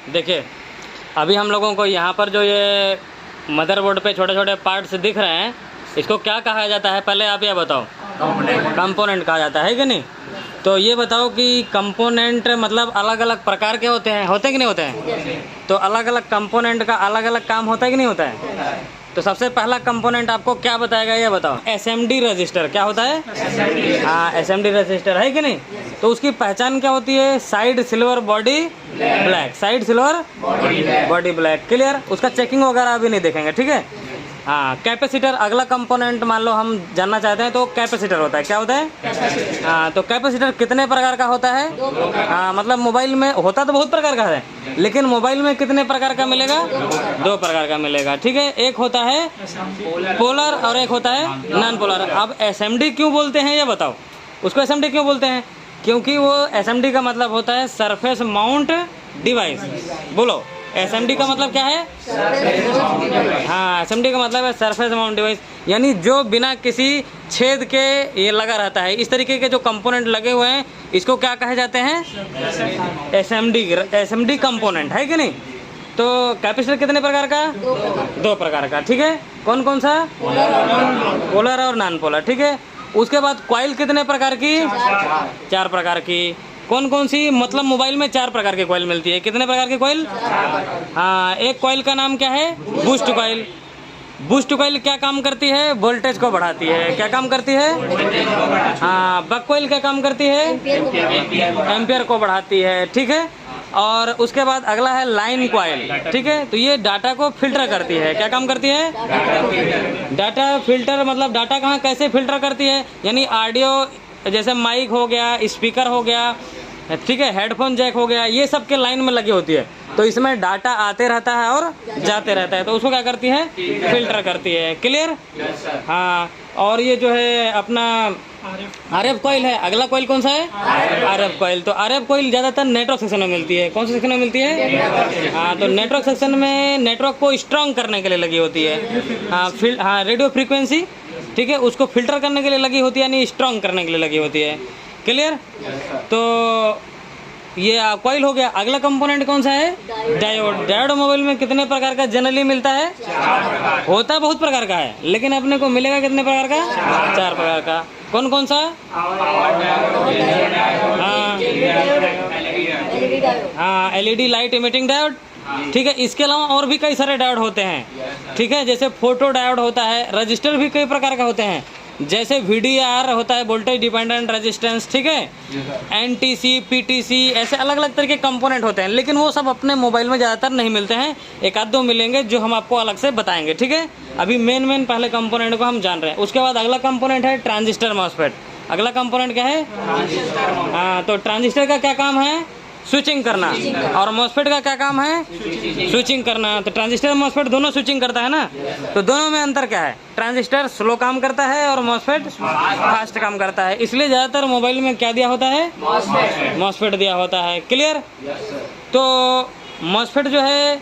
देखिए अभी हम लोगों को यहाँ पर जो ये मदरबोर्ड पे छोटे छोटे पार्ट्स दिख रहे हैं, इसको क्या कहा जाता है पहले आप ये बताओ। कंपोनेंट कहा जाता है कि नहीं? तो ये बताओ कि कंपोनेंट मतलब अलग अलग प्रकार के होते हैं कि नहीं होते हैं? तो अलग अलग कंपोनेंट का अलग अलग काम होता है कि नहीं होता है? तो सबसे पहला कंपोनेंट आपको क्या बताएगा ये बताओ। एसएमडी रजिस्टर क्या होता है? हाँ, एसएमडी रजिस्टर है कि नहीं? तो उसकी पहचान क्या होती है? Side silver body black, side silver body black. Clear? उसका चेकिंग वगैरह अभी नहीं देखेंगे, ठीक है। हाँ, कैपेसिटर अगला कंपोनेंट मान लो हम जानना चाहते हैं तो कैपेसिटर होता है। क्या होता है? हाँ, तो कैपेसिटर कितने प्रकार का होता है? हाँ, मतलब मोबाइल में होता तो बहुत प्रकार का है, लेकिन मोबाइल में कितने प्रकार का मिलेगा? 2 प्रकार का मिलेगा, ठीक है। एक होता है पोलर और एक होता है नॉन पोलर। अब एसएमडी क्यों बोलते हैं ये बताओ। उसको एसएमडी क्यों बोलते हैं? क्योंकि वो एसएमडी का मतलब होता है सरफेस माउंट डिवाइस। बोलो, एसएमडी का मतलब क्या है? हाँ, एसएमडी का मतलब है सरफेस माउंट डिवाइस, यानी जो बिना किसी छेद के ये लगा रहता है। इस तरीके के जो कंपोनेंट लगे हुए हैं इसको क्या कहे जाते हैं? एसएमडी कंपोनेंट, है कि नहीं? तो कैपेसिटर कितने प्रकार का? 2 प्रकार का, ठीक है। कौन कौन सा? पोलर और नॉन पोलर, ठीक है। उसके बाद कॉइल कितने प्रकार की? 4 प्रकार की। कौन कौन सी? मतलब मोबाइल में 4 प्रकार की कॉइल मिलती है। कितने प्रकार की कॉइल? हाँ, एक कॉइल का नाम क्या है? Boost coil. बूस्ट कॉइल क्या काम करती है? वोल्टेज को बढ़ाती है। क्या काम करती है? हाँ, बक कॉइल क्या काम करती है? एम्पियर को बढ़ाती है, ठीक है। और उसके बाद अगला है लाइन कॉइल, ठीक है। तो ये डाटा को फिल्टर करती है। क्या काम करती है? डाटा फिल्टर, मतलब डाटा कहाँ कैसे फिल्टर करती है? यानी ऑडियो जैसे माइक हो गया, स्पीकर हो गया, ठीक है, हेडफोन जैक हो गया, ये सब के लाइन में लगी होती है। तो इसमें डाटा आते रहता है और जाते रहता है, तो उसको क्या करती है? फिल्टर करती है। क्लियर? हाँ, और ये जो है अपना आरएफ कॉइल है। अगला कॉइल कौन सा है? RF coil. तो आरएफ कॉइल ज़्यादातर नेटवर्क सेक्शन में मिलती है। कौन से सेक्शन में मिलती है? हाँ, तो नेटवर्क सेक्शन में नेटवर्क को स्ट्रॉन्ग करने के लिए लगी होती है। हाँ, रेडियो फ्रीक्वेंसी, ठीक है, उसको फिल्टर करने के लिए लगी होती है, यानी स्ट्रॉन्ग करने के लिए लगी होती है। क्लियर? तो ये कॉइल हो गया। अगला कंपोनेंट कौन सा है? डायोड। डायोड मोबाइल में कितने प्रकार का जनरली मिलता है? होता बहुत प्रकार का है, लेकिन अपने को मिलेगा कितने प्रकार का? 4 प्रकार का। कौन कौन सा? हाँ, एलईडी लाइट इमिटिंग डायोड, ठीक है। इसके अलावा और भी कई सारे डायोड होते हैं, ठीक है। जैसे फोटो डायोड होता है। रजिस्टर भी कई प्रकार का होते हैं, जैसे VDR होता है, वोल्टेज डिपेंडेंट रेजिस्टेंस, ठीक है। NTC, PTC, ऐसे अलग अलग तरह के कंपोनेंट होते हैं, लेकिन वो सब अपने मोबाइल में ज़्यादातर नहीं मिलते हैं। 1-2 मिलेंगे जो हम आपको अलग से बताएंगे, ठीक है। अभी मेन पहले कंपोनेंट को हम जान रहे हैं। उसके बाद अगला कंपोनेंट है ट्रांजिस्टर मॉसफेट। अगला कंपोनेंट क्या है? हाँ, तो ट्रांजिस्टर का क्या काम है? स्विचिंग करना। और मॉसफेट का क्या काम है? स्विचिंग करना। तो ट्रांजिस्टर और मॉसफेट दोनों स्विचिंग करता है ना। तो दोनों में अंतर क्या है? ट्रांजिस्टर स्लो काम करता है और मॉसफेट फास्ट काम करता है। इसलिए ज़्यादातर मोबाइल में क्या दिया होता है? मॉसफेट दिया होता है। क्लियर? तो मॉसफेट जो है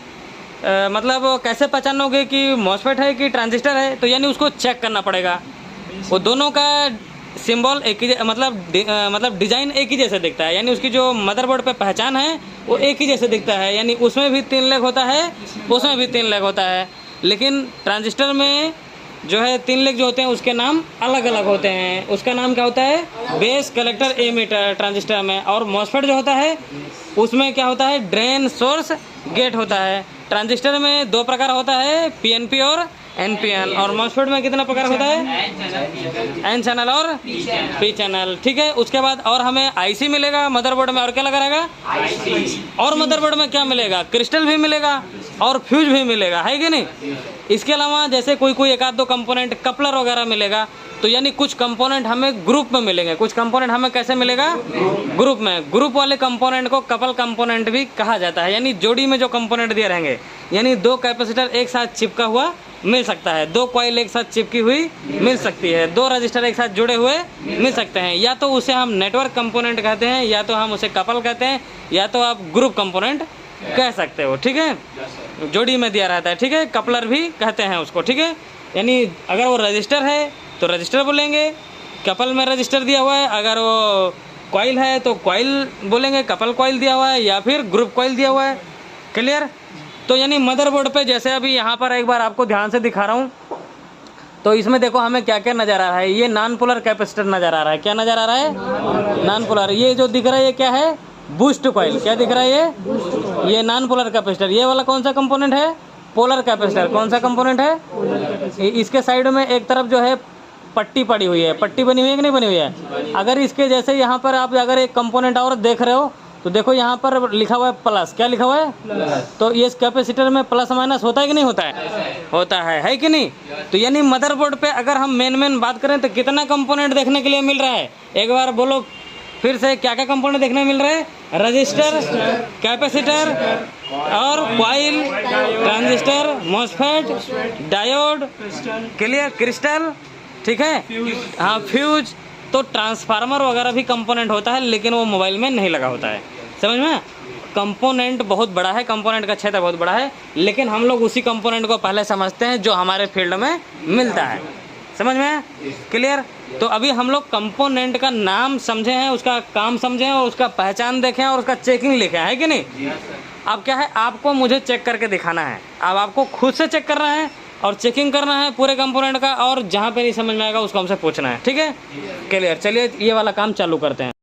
मतलब कैसे पहचानोगे कि मॉसफेट है कि ट्रांजिस्टर है? तो यानी उसको चेक करना पड़ेगा। वो दोनों का सिंबल एक ही मतलब डिज़ाइन एक ही जैसे दिखता है, यानी उसकी जो मदरबोर्ड पे पहचान है वो एक ही जैसे दिखता है। यानी उसमें भी 3 लेग होता है, उसमें भी 3 लेग होता है, लेकिन ट्रांजिस्टर में जो है 3 लेग जो होते हैं उसके नाम अलग अलग होते हैं। उसका नाम क्या होता है? बेस, कलेक्टर, एमीटर ट्रांजिस्टर में। और मॉसफेट जो होता है उसमें क्या होता है? ड्रेन, सोर्स, गेट होता है। ट्रांजिस्टर में 2 प्रकार होता है, PNP और NPN। और मॉसफेट में कितना प्रकार होता है? N चैनल और P चैनल, ठीक है। उसके बाद और हमें IC मिलेगा मदरबोर्ड में। और क्या लगा रहेगा? और मदरबोर्ड में क्या मिलेगा? क्रिस्टल भी मिलेगा और फ्यूज भी मिलेगा, है कि नहीं? इसके अलावा जैसे कोई 1-2 कंपोनेंट कपलर वगैरह मिलेगा। तो यानी कुछ कंपोनेंट हमें ग्रुप में मिलेंगे। कुछ कंपोनेंट हमें कैसे मिलेगा? ग्रुप में। ग्रुप वाले कंपोनेंट को कपल कंपोनेंट भी कहा जाता है, यानी जोड़ी में जो कंपोनेंट दिए रहेंगे। यानी 2 कैपेसिटर एक साथ चिपका हुआ मिल सकता है, 2 कॉइल एक साथ चिपकी हुई मिल सकती है, 2 रजिस्टर एक साथ जुड़े हुए मिल सकते हैं। या तो उसे हम नेटवर्क कंपोनेंट कहते हैं, या तो हम उसे कपल कहते हैं, या तो आप ग्रुप कंपोनेंट कह सकते हो, ठीक है। जोड़ी में दिया रहता है, ठीक है। कपलर भी कहते हैं उसको, ठीक है। यानी अगर वो रजिस्टर है तो रजिस्टर बोलेंगे, कपल में रजिस्टर दिया हुआ है। अगर वो कॉइल है तो कॉइल बोलेंगे, कपल कॉइल दिया हुआ है, या फिर ग्रुप कॉइल दिया हुआ है। क्लियर। तो यानी मदरबोर्ड पे जैसे अभी यहाँ पर एक बार आपको ध्यान से दिखा रहा हूँ, तो इसमें देखो हमें क्या क्या नज़र आ रहा है। ये नॉन पोलर कैपेसिटर नज़र आ रहा है। क्या नज़र आ रहा है? Non polar. ये जो दिख रहा है ये क्या है? Boost coil. क्या दिख रहा है? ये नॉन पोलर कैपेसिटर। ये वाला कौन सा कंपोनेंट है? Polar capacitor. कौन सा कंपोनेंट है? इसके साइड में एक तरफ जो है पट्टी पड़ी हुई है। पट्टी बनी हुई है कि नहीं बनी हुई है? अगर इसके जैसे यहाँ पर आप अगर एक कंपोनेंट और देख रहे हो तो देखो यहाँ पर लिखा हुआ है प्लस। क्या लिखा हुआ है? तो ये कैपेसिटर में प्लस माइनस होता है कि नहीं होता है? होता है कि नहीं? तो यानी मदरबोर्ड पे अगर हम मेन बात करें तो कितना कंपोनेंट देखने के लिए मिल रहा है? एक बार बोलो फिर से, क्या क्या कंपोनेंट देखने मिल रहा है? रजिस्टर, कैपेसिटर और coil, transistor, MOSFET, diode, clear, crystal, ठीक है, हाँ, फ्यूज। तो ट्रांसफार्मर वगैरह भी कंपोनेंट होता है, लेकिन वो मोबाइल में नहीं लगा होता है। समझ में? कंपोनेंट बहुत बड़ा है, कंपोनेंट का क्षेत्र बहुत बड़ा है, लेकिन हम लोग उसी कंपोनेंट को पहले समझते हैं जो हमारे फील्ड में मिलता है। समझ में? क्लियर। तो अभी हम लोग कंपोनेंट का नाम समझे हैं, उसका काम समझे हैं, और उसका पहचान देखें और उसका चेकिंग लिखे है कि नहीं? अब क्या है, आपको मुझे चेक करके दिखाना है। अब आपको खुद से चेक करना है और चेकिंग करना है पूरे कंपोनेंट का, और जहाँ पे नहीं समझ में आएगा उसको हमसे पूछना है। ठीक है, क्लियर। चलिए ये वाला काम चालू करते हैं।